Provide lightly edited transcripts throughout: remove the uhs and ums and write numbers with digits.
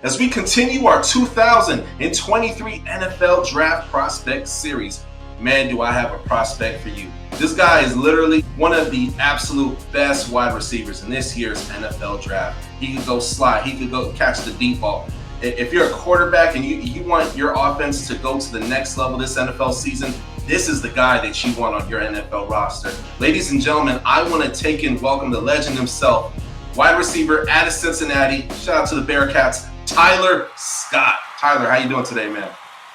as we continue our 2023 NFL Draft Prospect Series. Man, do I have a prospect for you. This guy is literally one of the absolute best wide receivers in this year's NFL Draft. He could go slide. He could go catch the deep ball. If you're a quarterback and you want your offense to go to the next level this NFL season, this is the guy that you want on your NFL roster. Ladies and gentlemen, I want to take and welcome the legend himself, wide receiver out of Cincinnati. Shout out to the Bearcats, Tyler Scott. Tyler, how you doing today, man?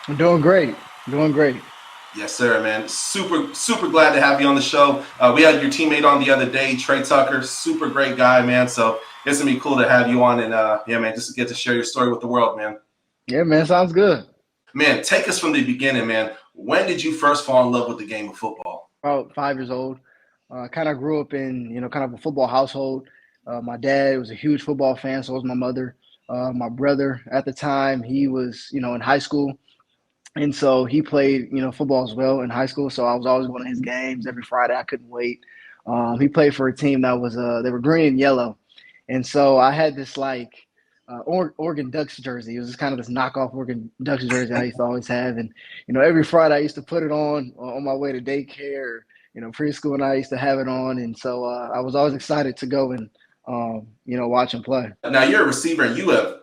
I'm doing great. Doing great. Yes, sir, man. Super glad to have you on the show. We had your teammate on the other day, Trey Tucker. Super great guy, man. So it's going to be cool to have you on and, yeah, man, just to get to share your story with the world, man. Yeah, man. Sounds good. Man, take us from the beginning, man. When did you first fall in love with the game of football? About 5 years old. Kind of grew up in, kind of a football household. My dad was a huge football fan, so was my mother. My brother at the time, he was, in high school. And so he played, football as well in high school. So I was always going to his games every Friday. I couldn't wait. He played for a team that was, they were green and yellow. And so I had this Oregon Ducks jersey. It was just kind of this knockoff Oregon Ducks jersey I used to always have. And, every Friday I used to put it on my way to daycare, preschool, and I used to have it on. And so I was always excited to go and, watch him play. Now you're a receiver and you have,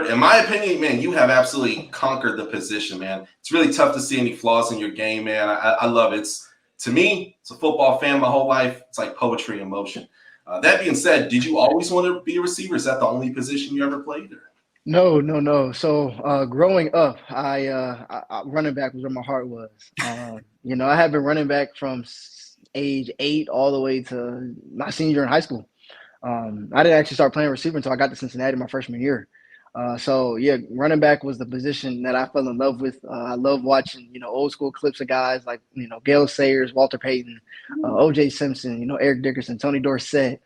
in my opinion, man, you have absolutely conquered the position, man. It's really tough to see any flaws in your game, man. I love it. To me, it's a football fan my whole life. It's like poetry in motion. That being said, did you always want to be a receiver? Is that the only position you ever played? Or? No. So growing up, I running back was where my heart was. I had been running back from age 8 all the way to my senior year in high school. I didn't actually start playing receiver until I got to Cincinnati my freshman year. Running back was the position that I fell in love with. I love watching, old school clips of guys like, Gale Sayers, Walter Payton, O.J. Simpson, Eric Dickerson, Tony Dorsett,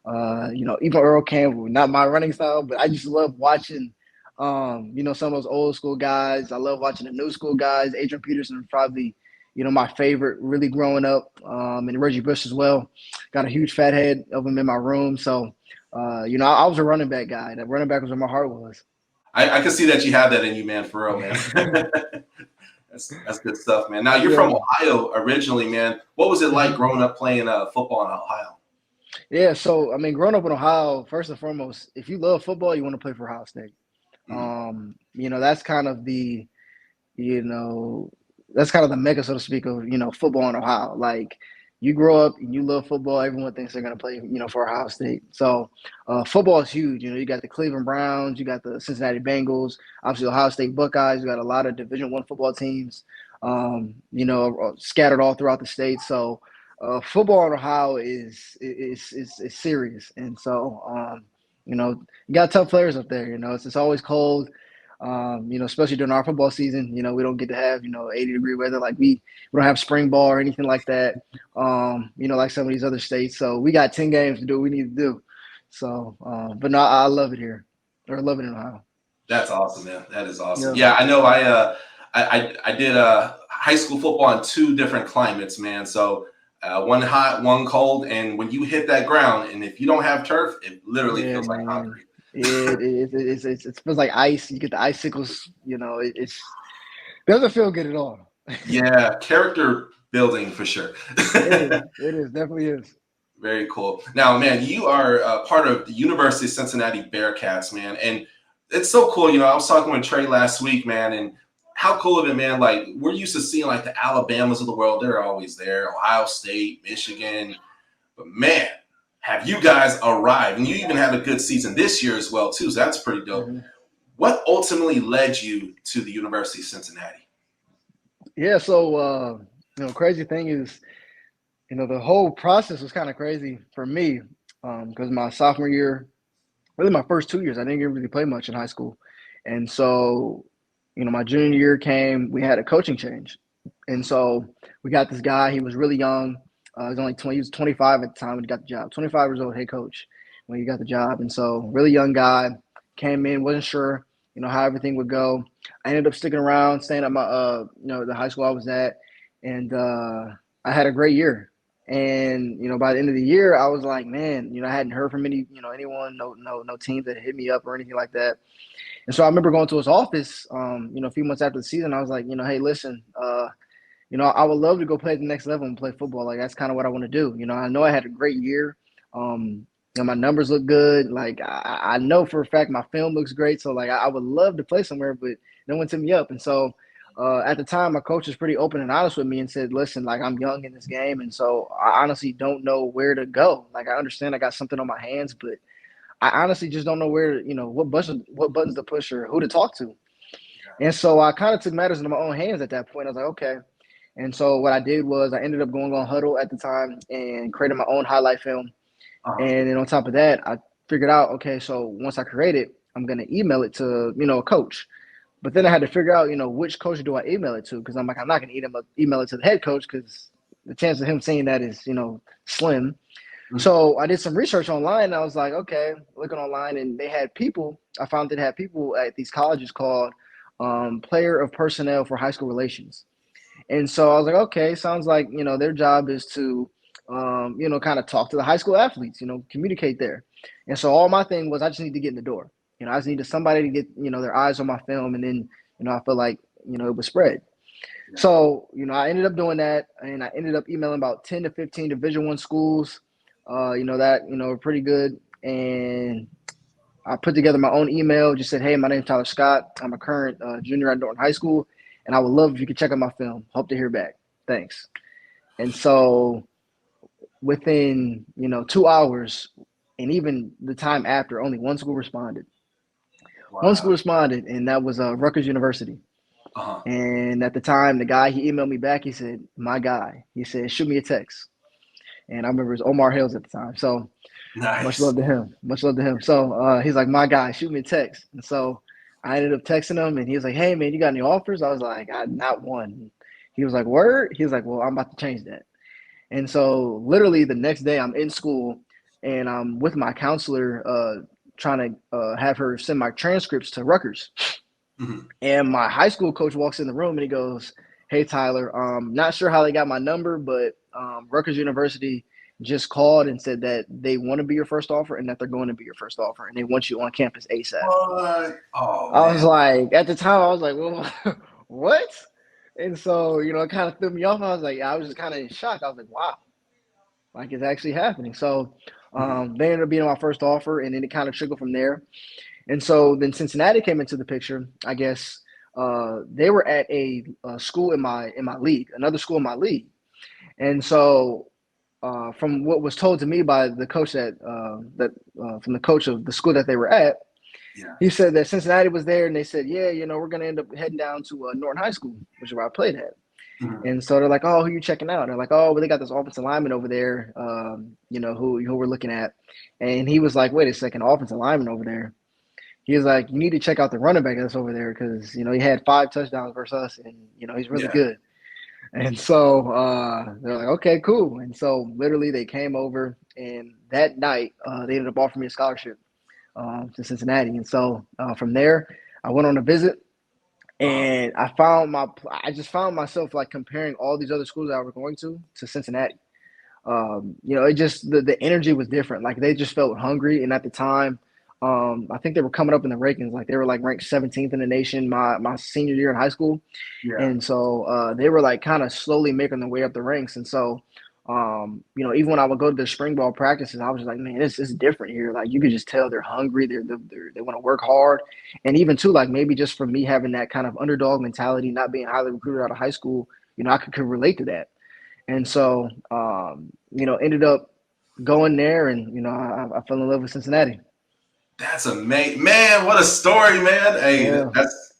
even Earl Campbell. Not my running style, but I just love watching, some of those old school guys. I love watching the new school guys. Adrian Peterson was probably, my favorite really growing up, and Reggie Bush as well. Got a huge fat head of him in my room. So, I was a running back guy. That running back was where my heart was. I can see that you have that in you, man, for real, man. That's good stuff, man. Now, you're from Ohio originally, man. What was it like growing up playing football in Ohio? Yeah, so, growing up in Ohio, first and foremost, if you love football, you want to play for Ohio State. Mm-hmm. That's kind of the, that's kind of the mecca, so to speak, of, football in Ohio. Like, you grow up and you love football, everyone thinks they're going to play, for Ohio State. So football is huge. You got the Cleveland Browns, you got the Cincinnati Bengals, obviously Ohio State Buckeyes. You got a lot of Division I football teams, scattered all throughout the state. So football in Ohio is serious. And so, you got tough players up there. It's always cold. Especially during our football season, we don't get to have, 80-degree weather. Like we don't have spring ball or anything like that, like some of these other states. So we got 10 games to do what we need to do. So, but no, I love it here. Or I love it in Ohio. That's awesome, man. That is awesome. Yeah, I know I did high school football in 2 different climates, man. So one hot, one cold. And when you hit that ground, and if you don't have turf, it literally feels like concrete. It feels like ice. You get the icicles. It doesn't feel good at all. Yeah, character building for sure. It is definitely is. Very cool. Now, man, you are part of the University of Cincinnati Bearcats, man, and it's so cool. I was talking with Trey last week, man, and how cool of it, man. Like we're used to seeing like the Alabamas of the world; they're always there. Ohio State, Michigan, but man. Have you guys arrived? And you even had a good season this year as well, too. So that's pretty dope. Mm-hmm. What ultimately led you to the University of Cincinnati? Yeah, so, crazy thing is, the whole process was kind of crazy for me because my sophomore year, really my first 2 years, I didn't really play much in high school. And so, my junior year came, we had a coaching change. And so we got this guy, he was really young. He was 25 at the time when he got the job. 25 years old head coach when he got the job. And so really young guy, came in, wasn't sure, how everything would go. I ended up sticking around, staying at my, the high school I was at. And I had a great year. And, by the end of the year, I was like, man, I hadn't heard from anyone, no team that hit me up or anything like that. And so I remember going to his office, a few months after the season. I was like, hey, listen, I would love to go play at the next level and play football. Like that's kind of what I want to do. I know I had a great year. My numbers look good. Like I know for a fact my film looks great. So like I would love to play somewhere, but no one took me up. And so at the time, my coach was pretty open and honest with me and said, "Listen, like I'm young in this game, and so I honestly don't know where to go. Like I understand I got something on my hands, but I honestly just don't know where, what buttons to push or who to talk to." And so I kind of took matters into my own hands at that point. I was like, okay. And so what I did was I ended up going on Huddle at the time and created my own highlight film. And then on top of that, I figured out, okay, so once I create it, I'm going to email it to, a coach. But then I had to figure out, which coach do I email it to? Because I'm like, I'm not going to email it to the head coach because the chance of him seeing that is, slim. So I did some research online and I was like, okay, looking online, and I found they had people at these colleges called player of personnel for high school relations. And so I was like, okay, sounds like, their job is to, kind of talk to the high school athletes, communicate there. And so all my thing was I just need to get in the door. I just needed somebody to get, their eyes on my film. And then, I felt like, it would spread. So, I ended up doing that, and I ended up emailing about 10 to 15 Division I schools, were pretty good. And I put together my own email, just said, hey, my name's Tyler Scott. I'm a current junior at Norton High School, and I would love if you could check out my film. Hope to hear back. Thanks. And so within, 2 hours, and even the time after, only one school responded. Wow. One school responded, and that was Rutgers University. And at the time, the guy, he emailed me back. He said, my guy. He said, shoot me a text. And I remember it was Omar Hales at the time. So Nice. much love to him. Much love to him. So he's like, my guy, shoot me a text. And so I ended up texting him, and he was like, hey, man, you got any offers? I was like, not one. He was like, word? He was like, well, I'm about to change that. And so literally the next day I'm in school, and I'm with my counselor trying to have her send my transcripts to Rutgers. And my high school coach walks in the room, and he goes, hey, Tyler, not sure how they got my number, but Rutgers University just called and said that they want to be your first offer and that they're going to be your first offer, and they want you on campus ASAP. What? Oh, I was like, at the time, I was like, well, what? And so, it kind of threw me off. I was like, I was just kind of in shock. I was like, wow, like it's actually happening. So they ended up being my first offer, and then it kind of trickled from there. And so then Cincinnati came into the picture. I guess they were at a school in my league, another school in my league. And so from what was told to me by the coach from the coach of the school that they were at, he said that Cincinnati was there, and they said, yeah, we're going to end up heading down to Norton High School, which is where I played at. And so they're like, oh, who are you checking out? They're like, oh, well, they got this offensive lineman over there, who we're looking at. And he was like, wait a second, offensive lineman over there. He was like, you need to check out the running back that's over there because, he had 5 touchdowns versus us, and, he's really good. And so they're like, okay, cool. And so literally they came over, and that night they ended up offering me a scholarship to Cincinnati. And so from there, I went on a visit, and I just found myself like comparing all these other schools that I was going to Cincinnati. It just, the energy was different. Like they just felt hungry. And at the time, I think they were coming up in the rankings. Like they were like ranked 17th in the nation my senior year in high school. And so they were like kind of slowly making their way up the ranks. And so, even when I would go to the spring ball practices, I was just like, man, it's different here. Like you could just tell they're hungry. They want to work hard. And even too, like maybe just for me having that kind of underdog mentality, not being highly recruited out of high school, I could relate to that. And so, ended up going there, and, I fell in love with Cincinnati. That's amazing, man. What a story, man. Hey, Yeah.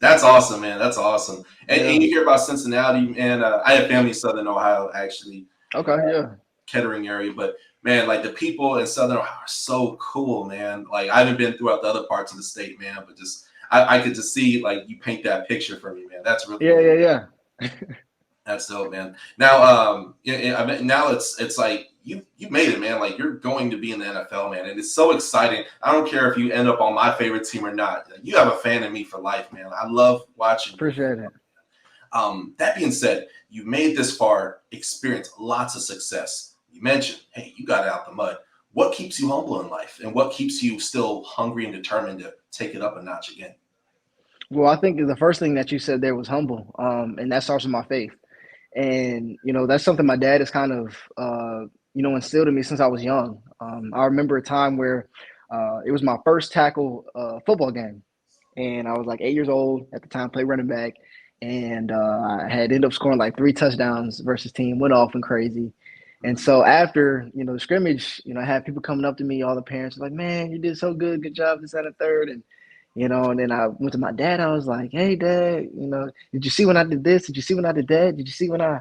that's awesome, man. That's awesome. And, Yeah. and you hear about Cincinnati, man. I have family in Southern Ohio, actually. Okay, yeah. Kettering area, but man, like the people in Southern Ohio are so cool, man. Like I haven't been throughout the other parts of the state, man, but just I could just see like you paint that picture for me, man. That's really cool. Yeah. That's dope, man. Now, now it's like you made it, man. Like you're going to be in the NFL, man, and it's so exciting. I don't care if you end up on my favorite team or not. You have a fan in me for life, man. I love watching. Appreciate it. That being said, you made this far, experienced lots of success. You mentioned, hey, you got it out the mud. What keeps you humble in life, and what keeps you still hungry and determined to take it up a notch again? Well, I think the first thing that you said there was humble, and that starts with my faith. And that's something my dad has kind of instilled in me since I was young. I remember a time where it was my first tackle football game, and I was like 8 years old at the time, played running back, and I had ended up scoring like 3 touchdowns versus team, went off and crazy. And so after the scrimmage, I had people coming up to me, all the parents were like, "Man, you did so good, good job, this, that, and third." And then I went to my dad. I was like, "Hey, Dad, did you see when I did this? Did you see when I did that? Did you see when I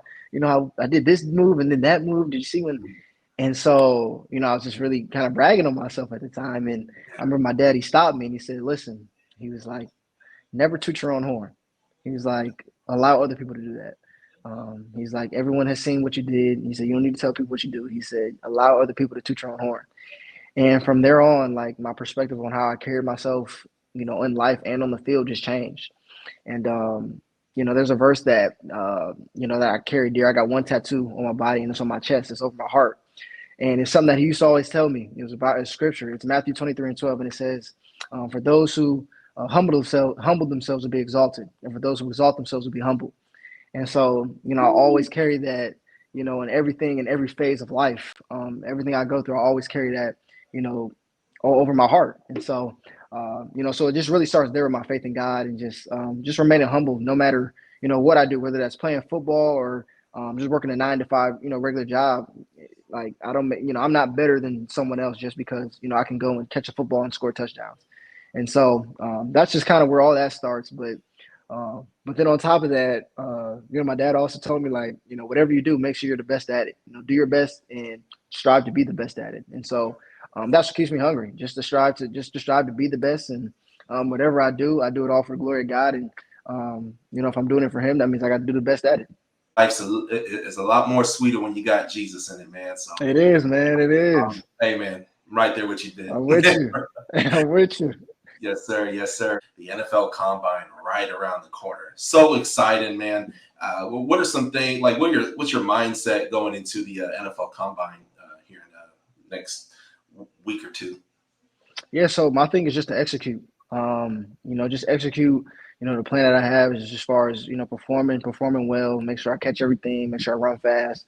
did this move and then that move? Did you see when?" And so, I was just really kind of bragging on myself at the time. And I remember my dad, he stopped me and he said, "Listen," he was like, "never toot your own horn." He was like, "Allow other people to do that." He's like, "Everyone has seen what you did." He said, "You don't need to tell people what you do." He said, "Allow other people to toot your own horn." And from there on, like my perspective on how I carried myself, in life and on the field just changed. And there's a verse that that I carry dear. I got one tattoo on my body and it's on my chest. It's over my heart. And it's something that he used to always tell me. It was about his scripture. It's Matthew 23:12, and it says, "For those who humble themselves will be exalted, and for those who exalt themselves will be humbled." And so, I always carry that, in everything, in every phase of life, everything I go through, I always carry that, you know, all over my heart. And so, so it just really starts there with my faith in God and just remaining humble, no matter, what I do, whether that's playing football or just working a 9 to 5, regular job. Like I don't, I'm not better than someone else just because, I can go and catch a football and score touchdowns. And so that's just kind of where all that starts. But then on top of that, my dad also told me like, whatever you do, make sure you're the best at it. Do your best and strive to be the best at it. And so that's what keeps me hungry, just to strive to be the best. And whatever I do it all for the glory of God. And if I'm doing it for Him, that means I got to do the best at it. It's a lot more sweeter when you got Jesus in it, man. So It is, man. It is. hey, man, I'm right there with you, Ben. I'm with you. I'm with you. Yes, sir. Yes, sir. The NFL Combine right around the corner. So exciting, man. What are some things like what's your mindset going into the NFL Combine here in the next week or two? Yeah. So my thing is just to execute. Just execute. The plan that I have is just as far as performing well. Make sure I catch everything. Make sure I run fast.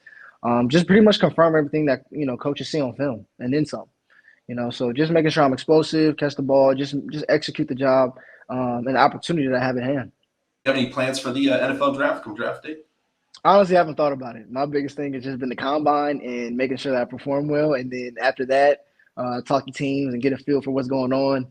Just pretty much confirm everything that coaches see on film and then some. So just making sure I'm explosive, catch the ball, just execute the job, and the opportunity that I have at hand. You have any plans for the NFL draft come draft day? Honestly, I haven't thought about it. My biggest thing has just been the combine and making sure that I perform well, and then after that, talk to teams and get a feel for what's going on.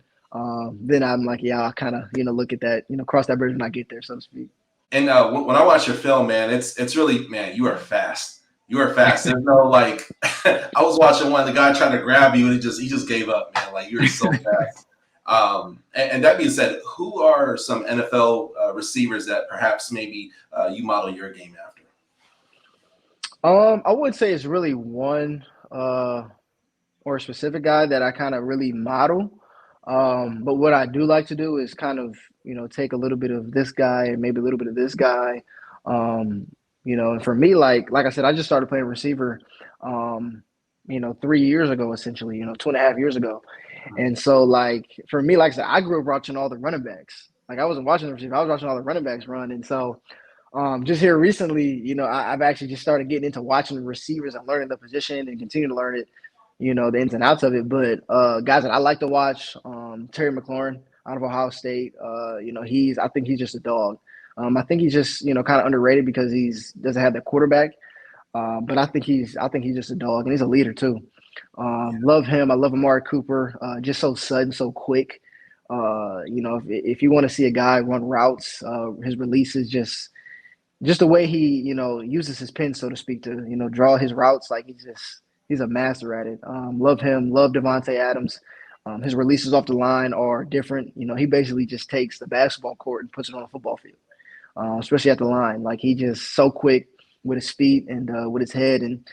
Then I'm like, yeah, I'll kind of look at that, cross that bridge when I get there, so to speak. And when I watch your film, man, it's really, man, you are fast. You are fast. There's no like, I was watching one, the guy trying to grab you, and he just gave up, man. Like you're so fast. And that being said, who are some NFL receivers that perhaps maybe you model your game after? I would say it's really one or a specific guy that I kind of really model. But what I do like to do is kind of, take a little bit of this guy and maybe a little bit of this guy. And for me, like I said, I just started playing receiver, 3 years ago, essentially, 2.5 years ago. And so, like, for me, like I said, I grew up watching all the running backs. Like, I wasn't watching the receiver, I was watching all the running backs run. And so, just here recently, I've actually just started getting into watching the receivers and learning the position and continue to learn it, the ins and outs of it. But guys that I like to watch, Terry McLaurin out of Ohio State. I think he's just a dog. I think he's just kind of underrated because he's doesn't have that quarterback. But I think he's just a dog and he's a leader too. Love him. I love Amari Cooper. Just so sudden, so quick. If you want to see a guy run routes, his release is just the way he uses his pen, so to speak, to draw his routes. Like he's a master at it. Love him. Love Devontae Adams. His releases off the line are different. He basically just takes the basketball court and puts it on a football field, especially at the line. Like he just so quick with his feet and with his head. And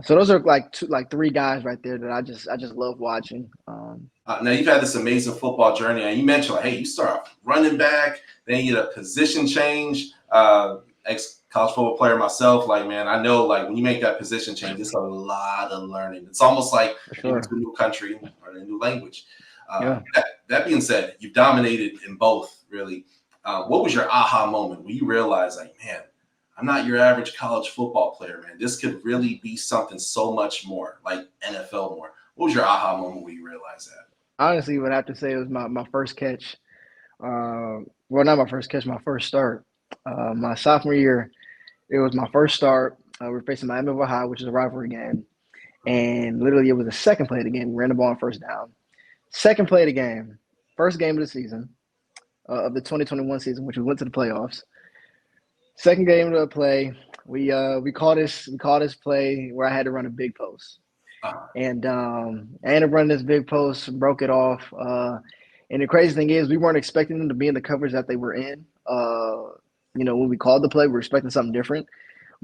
so those are like three guys right there that I just love watching. Now you've had this amazing football journey, and you mentioned, like, hey, you start off running back, then you get a position change. Ex-college football player myself, like, man, I know, like, when you make that position change, it's a lot of learning. It's almost like into a new country or a new language. Yeah. That being said, you've dominated in both really. What was your aha moment when you realized, like, man, I'm not your average college football player, man. This could really be something so much more, like NFL more. What was your aha moment when you realized that? Honestly, would have to say it was my first catch. Well, not my first catch, my first start. My sophomore year, it was my first start. We were facing Miami of Ohio, which is a rivalry game. And literally, it was the second play of the game. We ran the ball on first down. Second play of the game, first game of the season, of the 2021 season, which we went to the playoffs. Second game of the play, we call this play where I had to run a big post. Uh, And I ended up running this big post, broke it off. And the crazy thing is, we weren't expecting them to be in the coverage that they were in. When we called the play, we were expecting something different.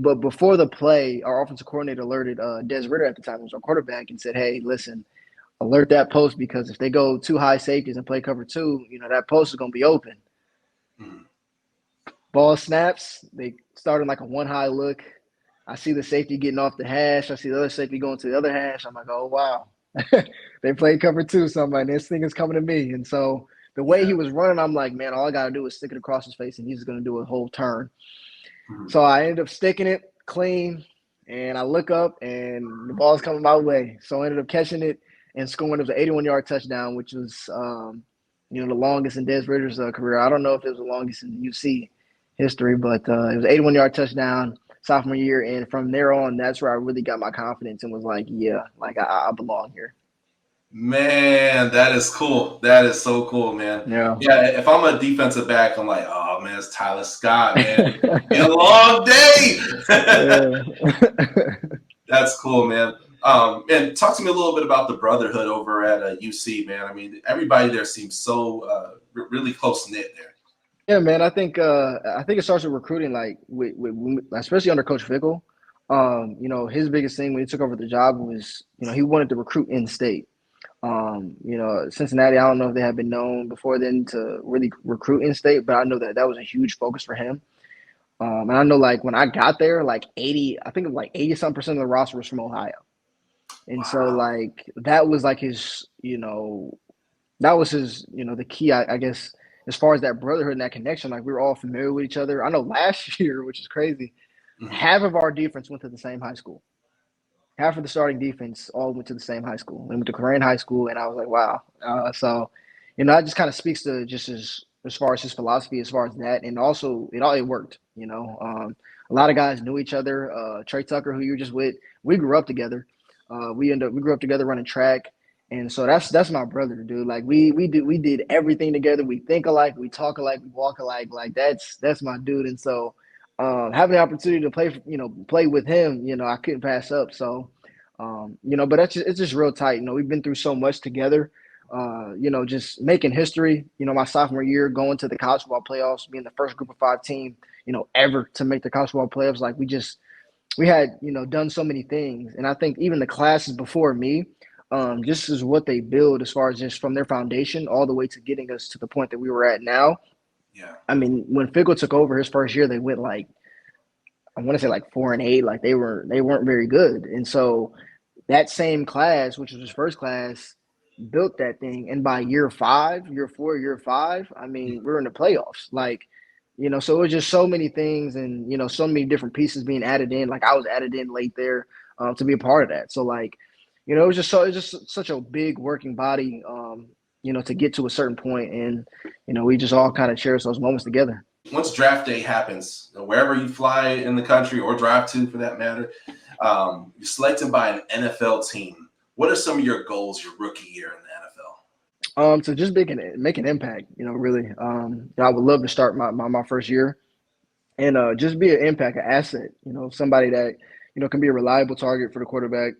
But before the play, our offensive coordinator alerted Des Ritter at the time, who was our quarterback, and said, "Hey, listen, alert that post because if they go too high safeties and play cover two, that post is going to be open." mm, Ball snaps. They started like a one high look. I see the safety getting off the hash. I see the other safety going to the other hash. I'm like, oh, wow. They played cover two. So I'm like, this thing is coming to me. And so the way yeah. he was running, I'm like, man, all I got to do is stick it across his face and he's going to do a whole turn. Mm-hmm. So I ended up sticking it clean. And I look up and the ball's coming my way. So I ended up catching it and scoring. It was an 81-yard touchdown, which was, the longest in Des Ritter's career. I don't know if it was the longest in UC history, but it was an 81-yard touchdown sophomore year. And from there on, that's where I really got my confidence and was like, yeah, like I belong here. Man, that is cool. That is so cool, man. Yeah. Yeah, if I'm a defensive back, I'm like, oh man, it's Tyler Scott, man. It's a long day. That's cool, man. And talk to me a little bit about the brotherhood over at UC, man. I mean, everybody there seems so really close knit there. Yeah, man. I think it starts with recruiting, like especially under Coach Fickle. His biggest thing when he took over the job was, he wanted to recruit in state. Cincinnati, I don't know if they had been known before then to really recruit in state, but I know that was a huge focus for him. And I know like when I got there, like 80 something percent of the roster was from Ohio. And so Wow. like that was like that was his, the key, I guess, as far as that brotherhood and that connection. Like we were all familiar with each other. I know last year, which is crazy, Mhm. half of our defense went to the same high school. Half of the starting defense all went to the same high school. We went to Korean high school, and I was like, wow. That just kind of speaks to just as far as his philosophy, as far as that, and also it worked. A lot of guys knew each other. Trey Tucker, who you were just with, we grew up together. We grew up together running track, and so that's my brother, dude. Like we did everything together. We think alike, we talk alike, we walk alike. Like that's my dude, and so having the opportunity to play with him, I couldn't pass up. So, but it's just real tight. We've been through so much together. Just making history. My sophomore year, going to the college football playoffs, being the first Group of 5 team, ever to make the college football playoffs. Like we had, done so many things, and I think even the classes before me, just is what they build as far as just from their foundation all the way to getting us to the point that we were at now. Yeah. I mean, when Fickle took over his first year, they went like I want to say like 4-8, like they weren't very good. And so that same class, which was his first class, built that thing. And by year 5, year 4, year 5, I mean, we're in the playoffs. Like, so it was just so many things and, so many different pieces being added in. Like I was added in late there to be a part of that. So like, it was just such a big working body, to get to a certain point. And, we just all kind of cherish those moments together. Once draft day happens, wherever you fly in the country or drive to for that matter, you're selected by an NFL team. What are some of your goals your rookie year in the NFL? So just make an impact, really. I would love to start my first year and just be an impact, an asset, somebody that, can be a reliable target for the quarterback.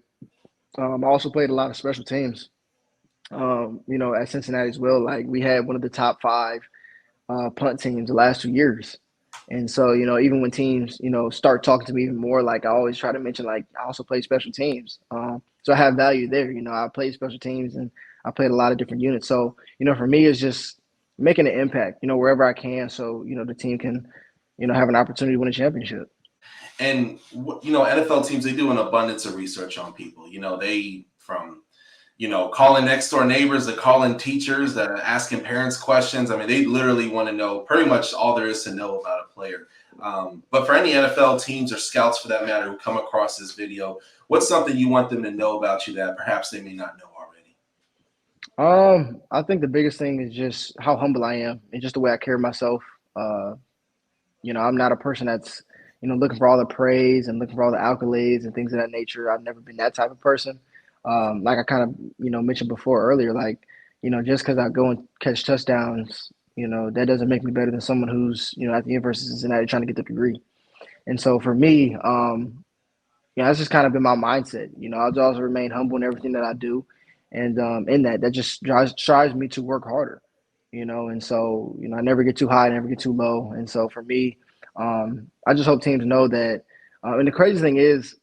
I also played a lot of special teams, at Cincinnati as well. Like we had one of the top 5 punt teams the last 2 years. And so, even when teams, start talking to me even more, like I always try to mention, like I also play special teams. So I have value there. I played special teams and I played a lot of different units. So, for me, it's just making an impact, wherever I can. So, the team can, have an opportunity to win a championship. And NFL teams, they do an abundance of research on people. They from calling next door neighbors, to calling teachers, asking parents questions. I mean, they literally want to know pretty much all there is to know about a player. But for any NFL teams or scouts, for that matter, who come across this video, what's something you want them to know about you that perhaps they may not know already? I think the biggest thing is just how humble I am and just the way I carry myself. I'm not a person that's, looking for all the praise and looking for all the accolades and things of that nature. I've never been that type of person. Like I kind of, mentioned before earlier, like, just because I go and catch touchdowns, that doesn't make me better than someone who's, at the University of Cincinnati trying to get the degree. And so for me, that's just kind of been my mindset. I'll also remain humble in everything that I do. And in that just drives me to work harder, and so, I never get too high, I never get too low. And so for me, I just hope teams know that. And the crazy thing is,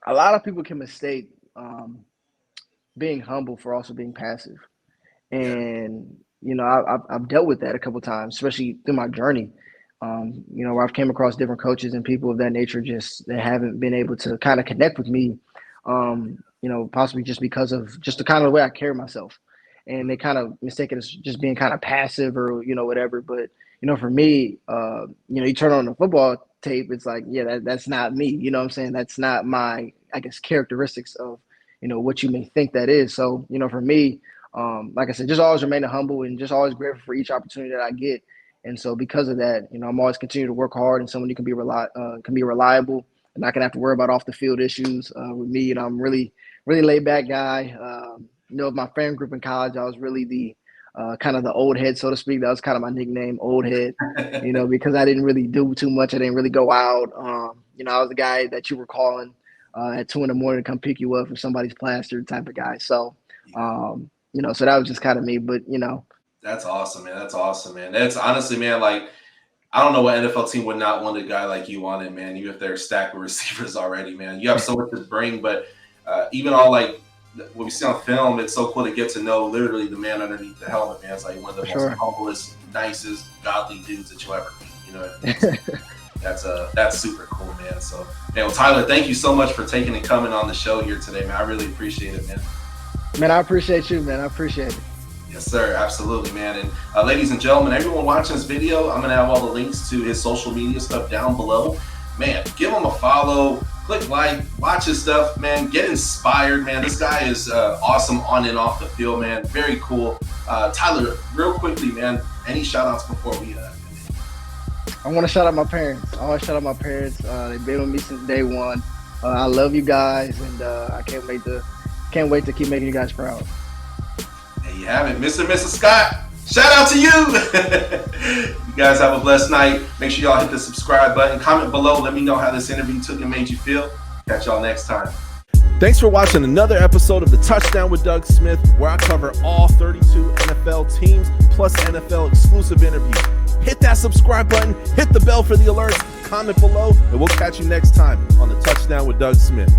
a lot of people can mistake being humble for also being passive. And, I've dealt with that a couple of times, especially through my journey, where I've came across different coaches and people of that nature that haven't been able to kind of connect with me, possibly just because of just the kind of way I carry myself. And they kind of mistake it as just being kind of passive or, whatever. But, for me, you turn on the football tape, it's like, yeah, that's not me. You know what I'm saying? That's not my, I guess, characteristics of, what you may think that is. So, for me, like I said, just always remaining humble and just always grateful for each opportunity that I get. And so because of that, I'm always continue to work hard, and someone who can be reliable and not gonna have to worry about off the field issues with me. I'm really, really laid back guy. Of my friend group in college, I was really the kind of the old head, so to speak. That was kind of my nickname, old head, because I didn't really do too much. I didn't really go out. I was the guy that you were calling at 2 a.m. to come pick you up if somebody's plastered type of guy. So, so that was just kind of me, but, That's awesome, man. That's awesome, man. That's honestly, man, like, I don't know what NFL team would not want a guy like you on it, man. Even if they're stacked with receivers already, man. You have so much to bring, but even all, like, what we see on film, it's so cool to get to know literally the man underneath the helmet, man. It's like one of the most humblest, nicest, godly dudes that you'll ever meet. That's super cool, man. So, man, well, Tyler, thank you so much for taking and coming on the show here today, man. I really appreciate it, man. Man, I appreciate you, man. I appreciate it. Yes, sir. Absolutely, man. And ladies and gentlemen, everyone watching this video, I'm going to have all the links to his social media stuff down below. Man, give him a follow, click like, watch his stuff, man. Get inspired, man. This guy is awesome on and off the field, man. Very cool. Tyler, real quickly, man, any shout outs before we I want to shout out my parents. I always shout out my parents. They've been with me since day one. I love you guys, and I can't wait to keep making you guys proud. There you have it, Mr. and Mrs. Scott. Shout out to you. You guys have a blessed night. Make sure y'all hit the subscribe button. Comment below. Let me know how this interview took and made you feel. Catch y'all next time. Thanks for watching another episode of the Touchdown with Doug Smith, where I cover all 32 NFL teams plus NFL exclusive interviews. Hit that subscribe button. Hit the bell for the alerts. Comment below, and we'll catch you next time on the Touchdown with Doug Smith.